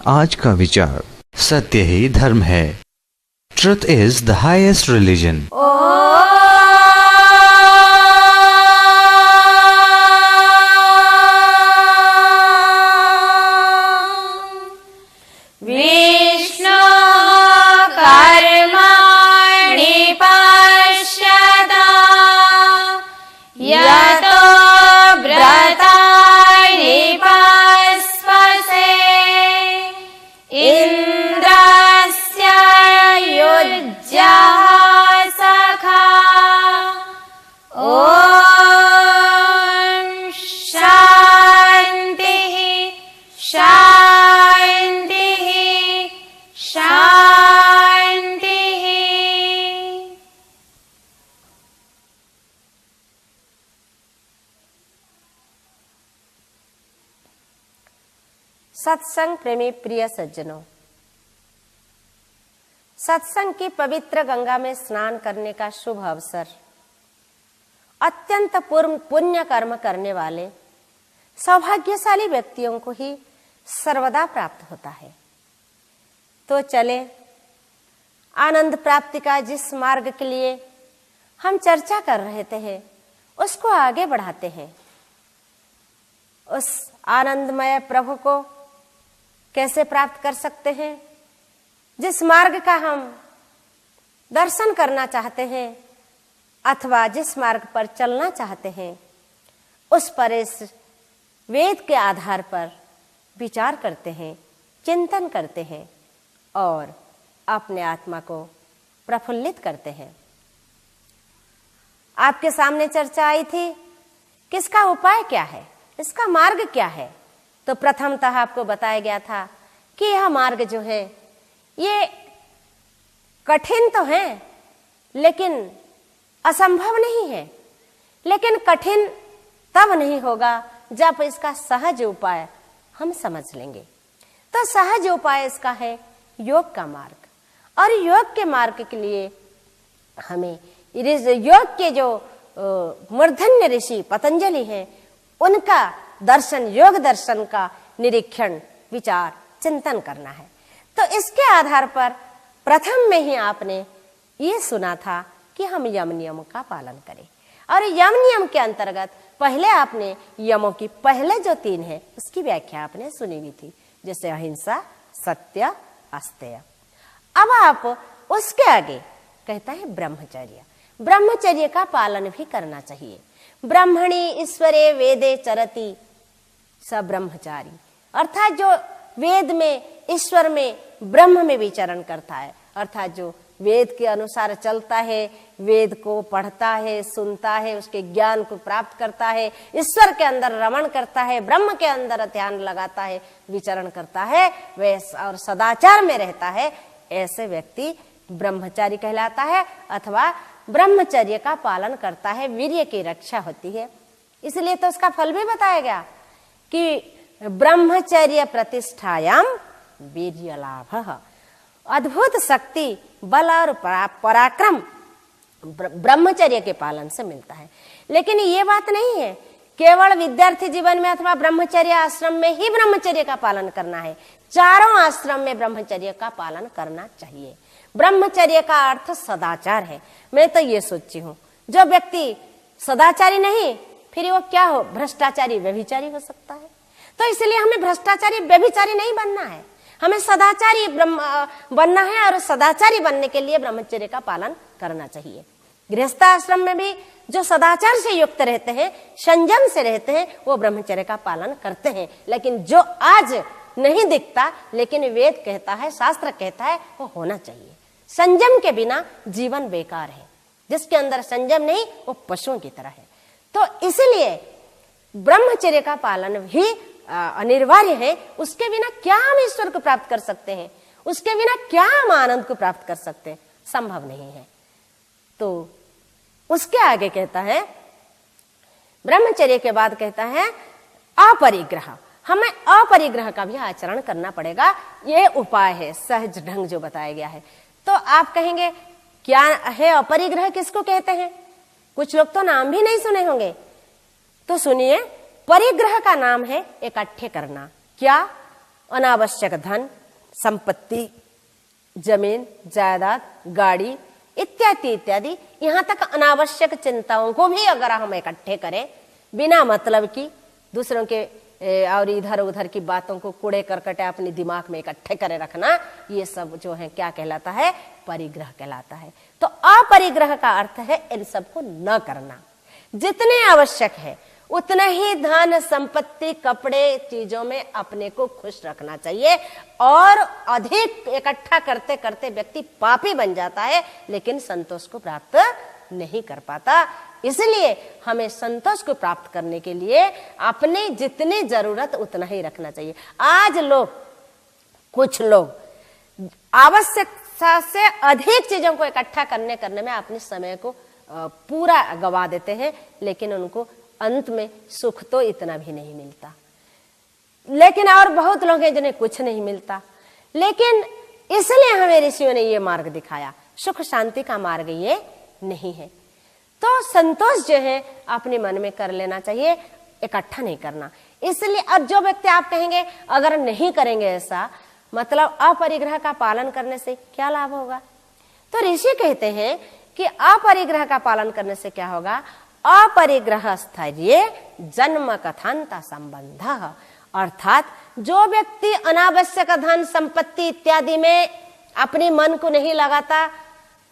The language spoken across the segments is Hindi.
आज का विचार, सत्य ही धर्म है। Truth is the highest religion. सत्संग प्रेमी प्रिय सज्जनों, सत्संग की पवित्र गंगा में स्नान करने का शुभ अवसर अत्यंत पुण्य कर्म करने वाले सौभाग्यशाली व्यक्तियों को ही सर्वदा प्राप्त होता है। तो चले आनंद प्राप्ति का जिस मार्ग के लिए हम चर्चा कर रहे थे उसको आगे बढ़ाते हैं। उस आनंदमय प्रभु को कैसे प्राप्त कर सकते हैं? जिस मार्ग का हम दर्शन करना चाहते हैं अथवा जिस मार्ग पर चलना चाहते हैं, उस पर इस वेद के आधार पर विचार करते हैं, चिंतन करते हैं और अपने आत्मा को प्रफुल्लित करते हैं। आपके सामने चर्चा आई थी कि इसका उपाय क्या है, इसका मार्ग क्या है। तो प्रथमतः आपको बताया गया था कि यह मार्ग जो है ये कठिन तो है लेकिन असंभव नहीं है। लेकिन कठिन तब नहीं होगा जब इसका सहज उपाय हम समझ लेंगे। तो सहज उपाय इसका है योग का मार्ग। और योग के मार्ग के लिए हमें योग के जो मूर्धन्य ऋषि पतंजलि हैं उनका दर्शन, योग दर्शन का निरीक्षण, विचार, चिंतन करना है। तो इसके आधार पर प्रथम में ही आपने ये सुना था कि हम यम नियम का पालन करें। और यम नियम के अंतर्गत पहले आपने यमों की पहले जो 3 है उसकी व्याख्या आपने सुनी हुई थी, जैसे अहिंसा, सत्य, अस्तेय। अब आप उसके आगे कहता है ब्रह्मचर्य। ब्रह्मचर्य का पालन भी करना चाहिए। ब्रह्मणि ईश्वरे वेदे चरति स ब्रह्मचारी, अर्थात जो वेद में, ईश्वर में, ब्रह्म में विचरण करता है, अर्थात जो वेद के अनुसार चलता है, वेद को पढ़ता है, सुनता है, उसके ज्ञान को प्राप्त करता है, ईश्वर के अंदर रमण करता है, ब्रह्म के अंदर ध्यान लगाता है, विचरण करता है, वे और सदाचार में रहता है, ऐसे व्यक्ति ब्रह्मचारी कहलाता है। अथवा ब्रह्मचर्य का पालन करता है, वीर्य की रक्षा होती है। इसलिए तो उसका फल भी बताया गया कि ब्रह्मचर्य प्रतिष्ठायाम वीर्य लाभः। अद्भुत शक्ति, बल और पराक्रम ब्रह्मचर्य के पालन से मिलता है। लेकिन ये बात नहीं है केवल विद्यार्थी जीवन में अथवा ब्रह्मचर्य आश्रम में ही ब्रह्मचर्य का पालन करना है। चारों आश्रम में ब्रह्मचर्य का पालन करना चाहिए। ब्रह्मचर्य का अर्थ सदाचार है। मैं तो ये सोचती हूँ जो व्यक्ति सदाचारी नहीं, फिर वो क्या हो, भ्रष्टाचारी, व्यभिचारी हो सकता है। तो इसलिए हमें भ्रष्टाचारी, व्यभिचारी नहीं बनना है, हमें सदाचारी बनना है। और सदाचारी बनने के लिए ब्रह्मचर्य का पालन करना चाहिए। गृहस्थ आश्रम में भी जो सदाचार से युक्त रहते हैं, संयम से रहते हैं, वो ब्रह्मचर्य का पालन करते हैं। लेकिन जो आज नहीं दिखता, लेकिन वेद कहता है, शास्त्र कहता है, वो होना चाहिए। संयम के बिना जीवन बेकार है। जिसके अंदर संयम नहीं वो पशुओं की तरह है। तो इसलिए ब्रह्मचर्य का पालन भी अनिवार्य है। उसके बिना क्या हम ईश्वर को प्राप्त कर सकते हैं? उसके बिना क्या हम आनंद को प्राप्त कर सकते हैं? संभव नहीं है। तो उसके आगे कहता है, ब्रह्मचर्य के बाद कहता है अपरिग्रह। हमें अपरिग्रह का भी आचरण करना पड़ेगा। ये उपाय है, सहज ढंग जो बताया गया है। तो आप कहेंगे क्या है अपरिग्रह, किसको कहते हैं? कुछ लोग तो नाम भी नहीं सुने होंगे। तो सुनिए, परिग्रह का नाम है इकट्ठे करना। क्या? अनावश्यक धन, संपत्ति, जमीन, जायदाद, गाड़ी इत्यादि इत्यादि, यहाँ तक अनावश्यक चिंताओं को भी अगर हम इकट्ठे करें बिना मतलब की, दूसरों के और इधर उधर की बातों को कूड़े करकटे अपने दिमाग में इकट्ठे करे रखना, ये सब जो है क्या कहलाता है? परिग्रह कहलाता है। तो अपरिग्रह का अर्थ है इन सबको न करना। जितने आवश्यक है उतना ही धन, संपत्ति, कपड़े, चीजों में अपने को खुश रखना चाहिए। और अधिक इकट्ठा करते करते व्यक्ति पापी बन जाता है, लेकिन संतोष को प्राप्त नहीं कर पाता। इसलिए हमें संतोष को प्राप्त करने के लिए अपने जितनी जरूरत उतना ही रखना चाहिए। आज कुछ लोग आवश्यकता से अधिक चीजों को इकट्ठा करने में अपने समय को पूरा गवा देते हैं, लेकिन उनको अंत में सुख तो इतना भी नहीं मिलता। लेकिन और बहुत लोग हैं जिन्हें कुछ नहीं मिलता। लेकिन इसलिए हमें ऋषियों ने ये मार्ग दिखाया, सुख शांति का मार्ग ये नहीं है। तो संतोष जो है अपने मन में कर लेना चाहिए, इकट्ठा नहीं करना। इसलिए अब जो व्यक्ति आप कहेंगे अगर नहीं करेंगे ऐसा, मतलब अपरिग्रह का पालन करने से क्या लाभ होगा? तो ऋषि कहते हैं कि अपरिग्रह का पालन करने से क्या होगा? अपरिग्रह स्थैर्य जन्म कथांता संबंध, अर्थात जो व्यक्ति अनावश्यक धन, संपत्ति इत्यादि में अपने मन को नहीं लगाता,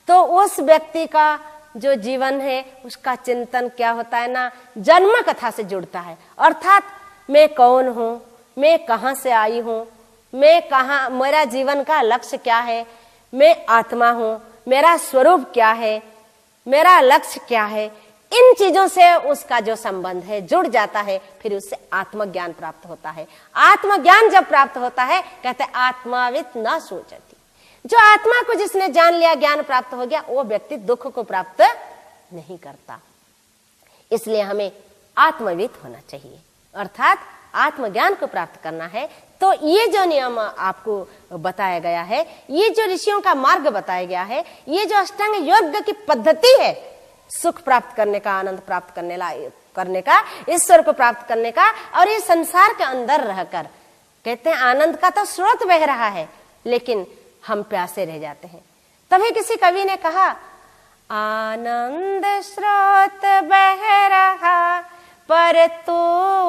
तो उस व्यक्ति का जो जीवन है उसका चिंतन क्या होता है ना, जन्म कथा से जुड़ता है। अर्थात मैं कौन हूं, मैं कहां से आई हूं, मैं कहां, मेरा जीवन का लक्ष्य क्या है, मैं आत्मा हूं, मेरा स्वरूप क्या है, मेरा लक्ष्य क्या है, इन चीजों से उसका जो संबंध है जुड़ जाता है। फिर उससे आत्मज्ञान प्राप्त होता है। आत्मज्ञान जब प्राप्त होता है, कहते आत्मावित न सोचती, जो आत्मा को जिसने जान लिया, ज्ञान प्राप्त हो गया, वो व्यक्ति दुख को प्राप्त नहीं करता। इसलिए हमें आत्मवित होना चाहिए, अर्थात आत्मज्ञान को प्राप्त करना है। तो ये जो नियम आपको बताया गया है, ये जो ऋषियों का मार्ग बताया गया है, ये जो अष्टांग योग की पद्धति है, सुख प्राप्त करने का, आनंद प्राप्त करने का, ईश्वर को प्राप्त करने का, और ये संसार के अंदर रहकर, कहते हैं आनंद का तो स्रोत बह रहा है, लेकिन हम प्यासे रह जाते हैं। तभी किसी कवि ने कहा, आनंद स्रोत बह रहा पर तू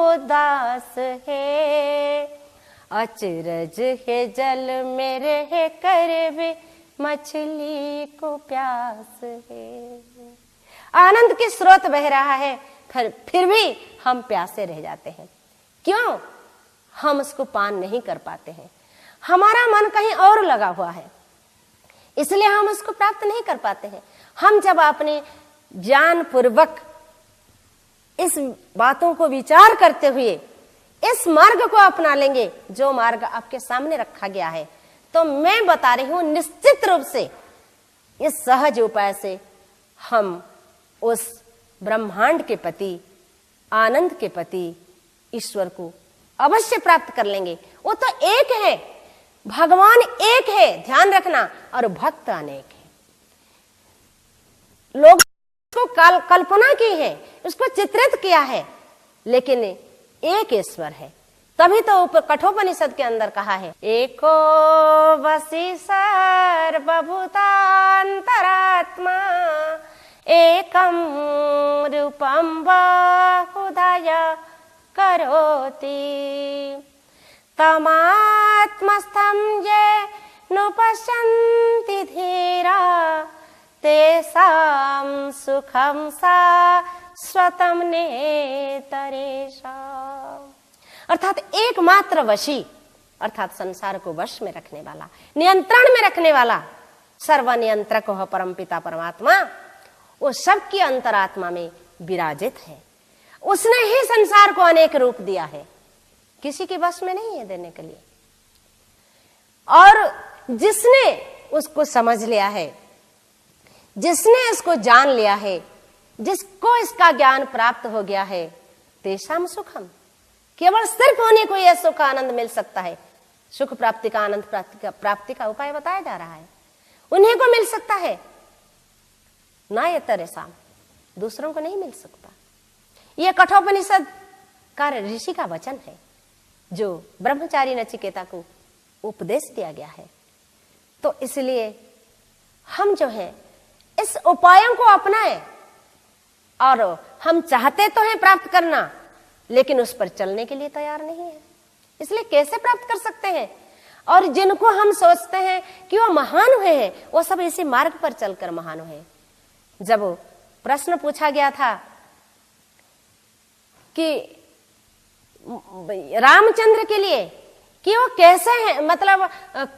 उदास है, अचरज है जल में रह कर भी मछली को प्यास है। आनंद के स्रोत बह रहा है, फिर भी हम प्यासे रह जाते हैं। क्यों? हम उसको पान नहीं कर पाते हैं। हमारा मन कहीं और लगा हुआ है, इसलिए हम उसको प्राप्त नहीं कर पाते हैं। हम जब अपने ज्ञान पूर्वक इस बातों को विचार करते हुए इस मार्ग को अपना लेंगे, जो मार्ग आपके सामने रखा गया है, तो मैं बता रही हूं निश्चित रूप से इस सहज उपाय से हम उस ब्रह्मांड के पति, आनंद के पति ईश्वर को अवश्य प्राप्त कर लेंगे। वो तो एक है, भगवान एक है, ध्यान रखना, और भक्त अनेक है। लोग उसको कल्पना की है, उसको चित्रित किया है, लेकिन एक ईश्वर है। तभी तो ऊपर कठोपनिषद के अंदर कहा है, एको वसी सर्वभूतांतरात्मा एकम रूपम बहुधय करोति तमात्मस्थं ये नुपश्यन्ति धीरा तेषां सुखं शाश्वतं नेतरेषाम्। अर्थात एकमात्र वशी, अर्थात संसार को वश में रखने वाला, नियंत्रण में रखने वाला सर्वनियंत्रक हो परमपिता परमात्मा, वो सबकी अंतरात्मा में विराजित है। उसने ही संसार को अनेक रूप दिया है, किसी के वश में नहीं है देने के लिए। और जिसने उसको समझ लिया है, जिसने इसको जान लिया है, जिसको इसका ज्ञान प्राप्त हो गया है, तेषाम सुखम, केवल सिर्फ उन्हीं को यह सुख आनंद मिल सकता है। सुख प्राप्ति का, आनंद प्राप्ति का उपाय बताया जा रहा है, उन्हीं को मिल सकता है, ना ये तरेसाम, दूसरों को नहीं मिल सकता। यह कठोपनिषद का ऋषि का वचन है। जो ब्रह्मचारी नचिकेता को उपदेश दिया गया है। तो इसलिए हम जो है इस उपायों को अपनाएं, और हम चाहते तो हैं प्राप्त करना, लेकिन उस पर चलने के लिए तैयार नहीं है। इसलिए कैसे प्राप्त कर सकते हैं? और जिनको हम सोचते हैं कि वो महान हुए हैं, वो सब इसी मार्ग पर चलकर महान हुए। जब प्रश्न पूछा गया था कि रामचंद्र के लिए कि वो कैसे हैं, मतलब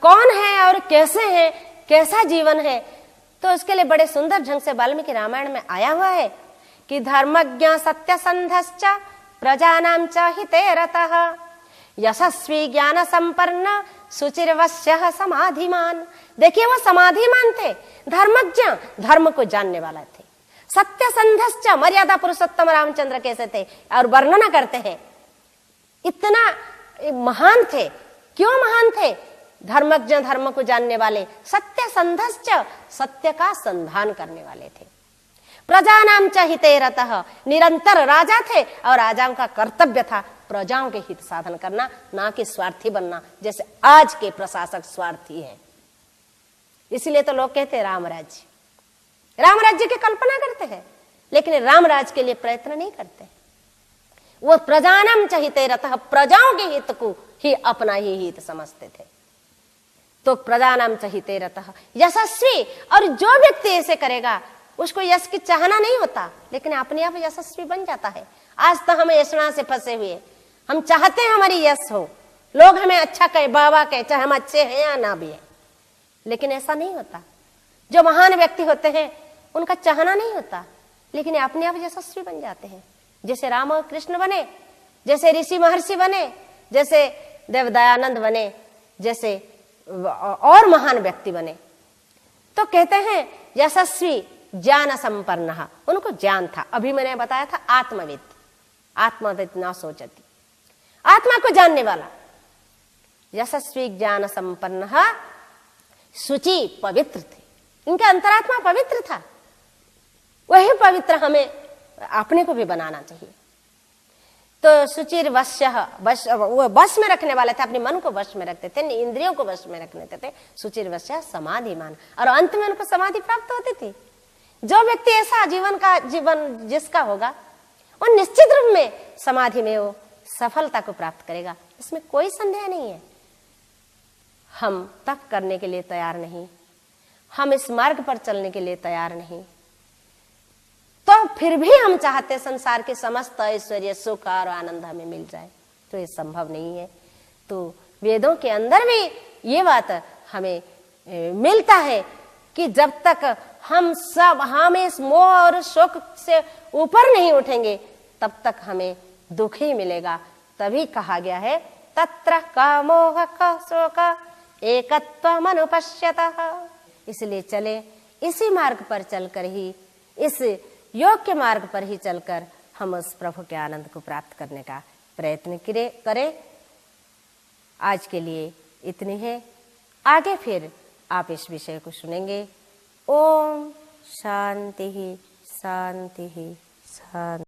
कौन है और कैसे हैं, कैसा जीवन है, तो उसके लिए बड़े सुंदर ढंग से वाल्मीकि रामायण में आया हुआ है कि धर्मज्ञ सत्यसंधश्च प्रजानां च हिते रतः यशस्वी ज्ञान संपन्न सुचिरवश्यः समाधिमान। देखिए वो समाधिमान थे, धर्मज्ञ धर्म को जानने वाला थे, सत्यसंधश्च मर्यादा पुरुषोत्तम रामचंद्र कैसे थे और वर्णना करते हैं इतना महान थे। क्यों महान थे? धर्मज्ञ धर्म को जानने वाले, सत्यसंधश्च सत्य का संधान करने वाले थे, प्रजानां च हिते रतः निरंतर राजा थे और राजाओं का कर्तव्य था प्रजाओं के हित साधन करना, ना कि स्वार्थी बनना जैसे आज के प्रशासक स्वार्थी हैं। इसलिए तो लोग कहते हैं राम राज्य की कल्पना करते हैं, लेकिन राम राज के लिए प्रयत्न नहीं करते। वो प्रजानां च हिते रतः प्रजाओं के हित को ही अपना ही हित समझते थे। तो प्रजानां च हिते रतः यशस्वी, और जो व्यक्ति ऐसे करेगा उसको यश की चाहना नहीं होता, लेकिन अपने आप यशस्वी बन जाता है। आज तो हम ऐसा से फंसे हुए, हम चाहते हैं हमारी यश हो, लोग हमें अच्छा कहे, बाबा कहे, चाहे हम अच्छे हैं या ना भी है, लेकिन ऐसा नहीं होता। जो महान व्यक्ति होते हैं उनका चाहना नहीं होता, लेकिन अपने आप यशस्वी बन जाते हैं। जैसे राम और कृष्ण बने, जैसे ऋषि महर्षि बने, जैसे देवदयानंद बने, जैसे और महान व्यक्ति बने। तो कहते हैं यशस्वी ज्ञान संपन्न, उनको ज्ञान था। अभी मैंने बताया था आत्मविद न सोचती, आत्मा को जानने वाला। यशस्वी ज्ञान संपन्न शुचि पवित्र थे, इनका अंतरात्मा पवित्र था। वही पवित्र हमें अपने को भी बनाना चाहिए। तो सुचिर वो वश में रखने वाले थे, अपने मन को वश में रखते थे, इंद्रियों को वश में रखने थे। सुचिर वश्य समाधिमान, और अंत में उनको समाधि प्राप्त होती थी। जो व्यक्ति ऐसा जीवन जिसका होगा, वो निश्चित रूप में समाधि में वो सफलता को प्राप्त करेगा, इसमें कोई संदेह नहीं है। हम तप करने के लिए तैयार नहीं, हम इस मार्ग पर चलने के लिए तैयार नहीं, तो फिर भी हम चाहते संसार के समस्त ऐश्वर्य सुख और आनंद हमें मिल जाए, तो ये संभव नहीं है। तो वेदों के अंदर भी ये बात हमें मिलता है कि जब तक हम इस मोह और शोक से ऊपर नहीं उठेंगे, तब तक हमें दुख ही मिलेगा। तभी कहा गया है तत्र का मोह का शोक एकत्वम अनुपश्यतः। इसलिए चले इसी मार्ग पर चलकर ही, इस योग के मार्ग पर ही चलकर हम उस प्रभु के आनंद को प्राप्त करने का प्रयत्न करें। आज के लिए इतनी है, आगे फिर आप इस विषय को सुनेंगे। ओम शांति शांति शांति।